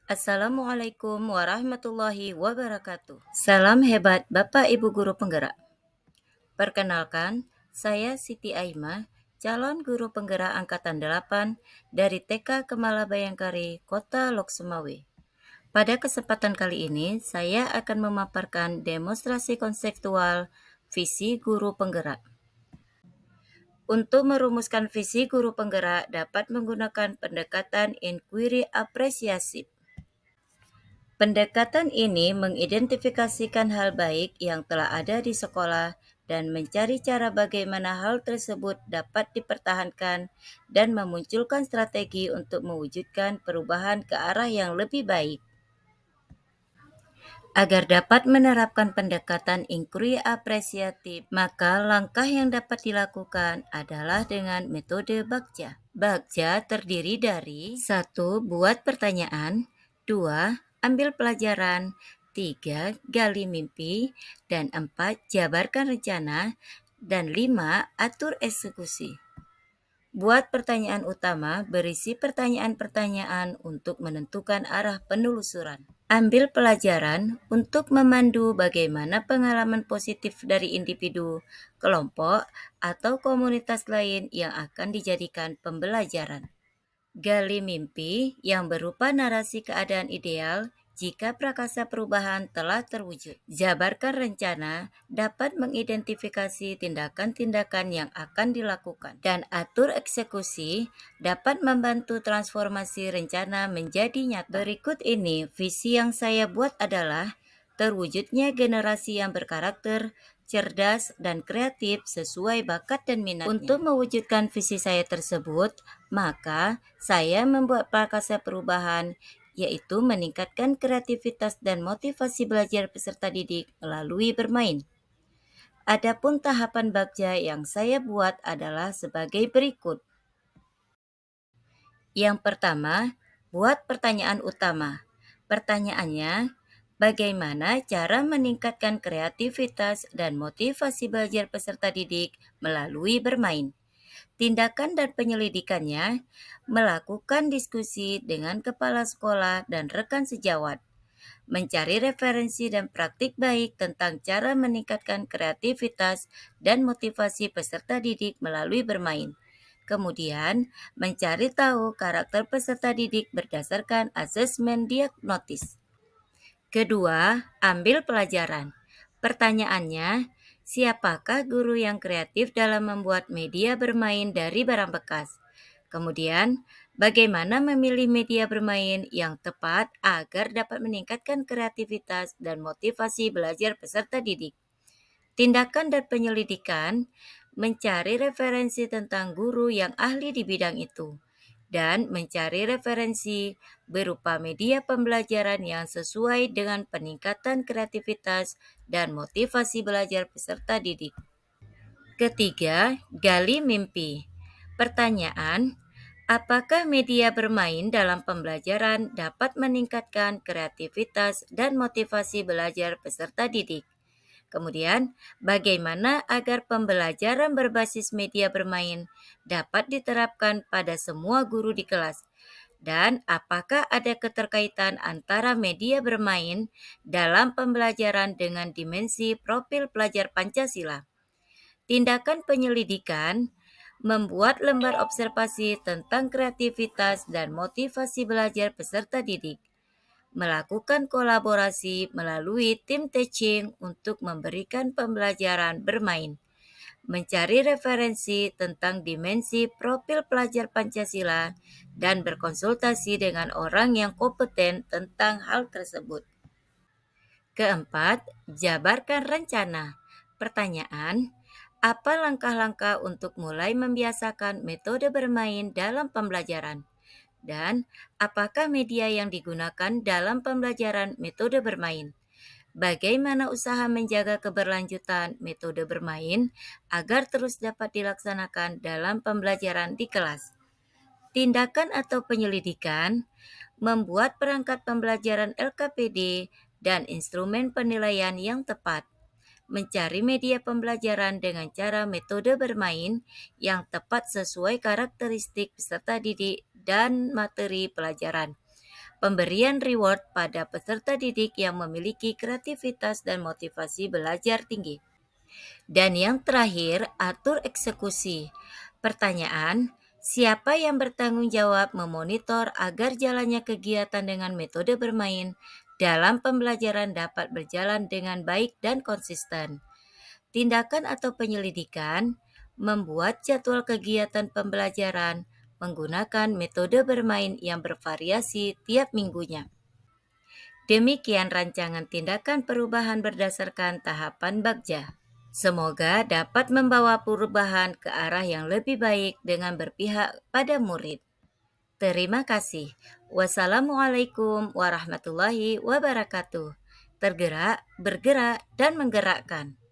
Assalamualaikum warahmatullahi wabarakatuh. Salam hebat Bapak Ibu Guru Penggerak. Perkenalkan, saya Siti Aimah, calon guru penggerak Angkatan 8 dari TK Kemala Bayangkari, Kota Lok Sumawe. Pada kesempatan kali ini, saya akan memaparkan demonstrasi konseptual visi guru penggerak. Untuk merumuskan visi guru penggerak dapat menggunakan pendekatan inquiry apresiasi. Pendekatan ini mengidentifikasikan hal baik yang telah ada di sekolah dan mencari cara bagaimana hal tersebut dapat dipertahankan dan memunculkan strategi untuk mewujudkan perubahan ke arah yang lebih baik. Agar dapat menerapkan pendekatan inquiry apresiatif, maka langkah yang dapat dilakukan adalah dengan metode Bagja. Bagja terdiri dari 1. Buat pertanyaan, 2. Ambil pelajaran, 3. Gali mimpi, dan 4. Jabarkan rencana, dan 5. Atur eksekusi. Buat pertanyaan utama, berisi pertanyaan-pertanyaan untuk menentukan arah penelusuran. Ambil pelajaran untuk memandu bagaimana pengalaman positif dari individu, kelompok, atau komunitas lain yang akan dijadikan pembelajaran. Gali mimpi yang berupa narasi keadaan ideal jika prakasa perubahan telah terwujud. Jabarkan rencana dapat mengidentifikasi tindakan-tindakan yang akan dilakukan. Dan atur eksekusi dapat membantu transformasi rencana menjadi nyata. Berikut ini visi yang saya buat adalah terwujudnya generasi yang berkarakter, cerdas, dan kreatif sesuai bakat dan minatnya. Untuk mewujudkan visi saya tersebut, maka saya membuat prakasa perubahan, yaitu meningkatkan kreativitas dan motivasi belajar peserta didik melalui bermain. Adapun tahapan Bagja yang saya buat adalah sebagai berikut. Yang pertama, buat pertanyaan utama. Pertanyaannya, bagaimana cara meningkatkan kreativitas dan motivasi belajar peserta didik melalui bermain? Tindakan dan penyelidikannya, melakukan diskusi dengan kepala sekolah dan rekan sejawat, mencari referensi dan praktik baik tentang cara meningkatkan kreativitas dan motivasi peserta didik melalui bermain. Kemudian, mencari tahu karakter peserta didik berdasarkan asesmen diagnotis. Kedua, ambil pelajaran. Pertanyaannya, siapakah guru yang kreatif dalam membuat media bermain dari barang bekas? Kemudian, bagaimana memilih media bermain yang tepat agar dapat meningkatkan kreativitas dan motivasi belajar peserta didik? Tindakan dan penyelidikan, mencari referensi tentang guru yang ahli di bidang itu, dan mencari referensi berupa media pembelajaran yang sesuai dengan peningkatan kreativitas dan motivasi belajar peserta didik. Ketiga, gali mimpi. Pertanyaan, apakah media bermain dalam pembelajaran dapat meningkatkan kreativitas dan motivasi belajar peserta didik? Kemudian, bagaimana agar pembelajaran berbasis media bermain dapat diterapkan pada semua guru di kelas? Dan apakah ada keterkaitan antara media bermain dalam pembelajaran dengan dimensi profil pelajar Pancasila? Tindakan penyelidikan, membuat lembar observasi tentang kreativitas dan motivasi belajar peserta didik, melakukan kolaborasi melalui tim teaching untuk memberikan pembelajaran bermain, mencari referensi tentang dimensi profil pelajar Pancasila, dan berkonsultasi dengan orang yang kompeten tentang hal tersebut. Keempat, jabarkan rencana. Pertanyaan, apa langkah-langkah untuk mulai membiasakan metode bermain dalam pembelajaran? Dan apakah media yang digunakan dalam pembelajaran metode bermain? Bagaimana usaha menjaga keberlanjutan metode bermain agar terus dapat dilaksanakan dalam pembelajaran di kelas? Tindakan atau penyelidikan, membuat perangkat pembelajaran LKPD dan instrumen penilaian yang tepat, mencari media pembelajaran dengan cara metode bermain yang tepat sesuai karakteristik peserta didik dan materi pelajaran, Pemberian reward pada peserta didik yang memiliki kreativitas dan motivasi belajar tinggi. Dan yang terakhir, atur eksekusi. Pertanyaan, siapa yang bertanggung jawab memonitor agar jalannya kegiatan dengan metode bermain dalam pembelajaran dapat berjalan dengan baik dan konsisten? Tindakan atau penyelidikan, membuat jadwal kegiatan pembelajaran menggunakan metode bermain yang bervariasi tiap minggunya. Demikian rancangan tindakan perubahan berdasarkan tahapan Bagja. Semoga dapat membawa perubahan ke arah yang lebih baik dengan berpihak pada murid. Terima kasih. Wassalamualaikum warahmatullahi wabarakatuh. Tergerak, bergerak, dan menggerakkan.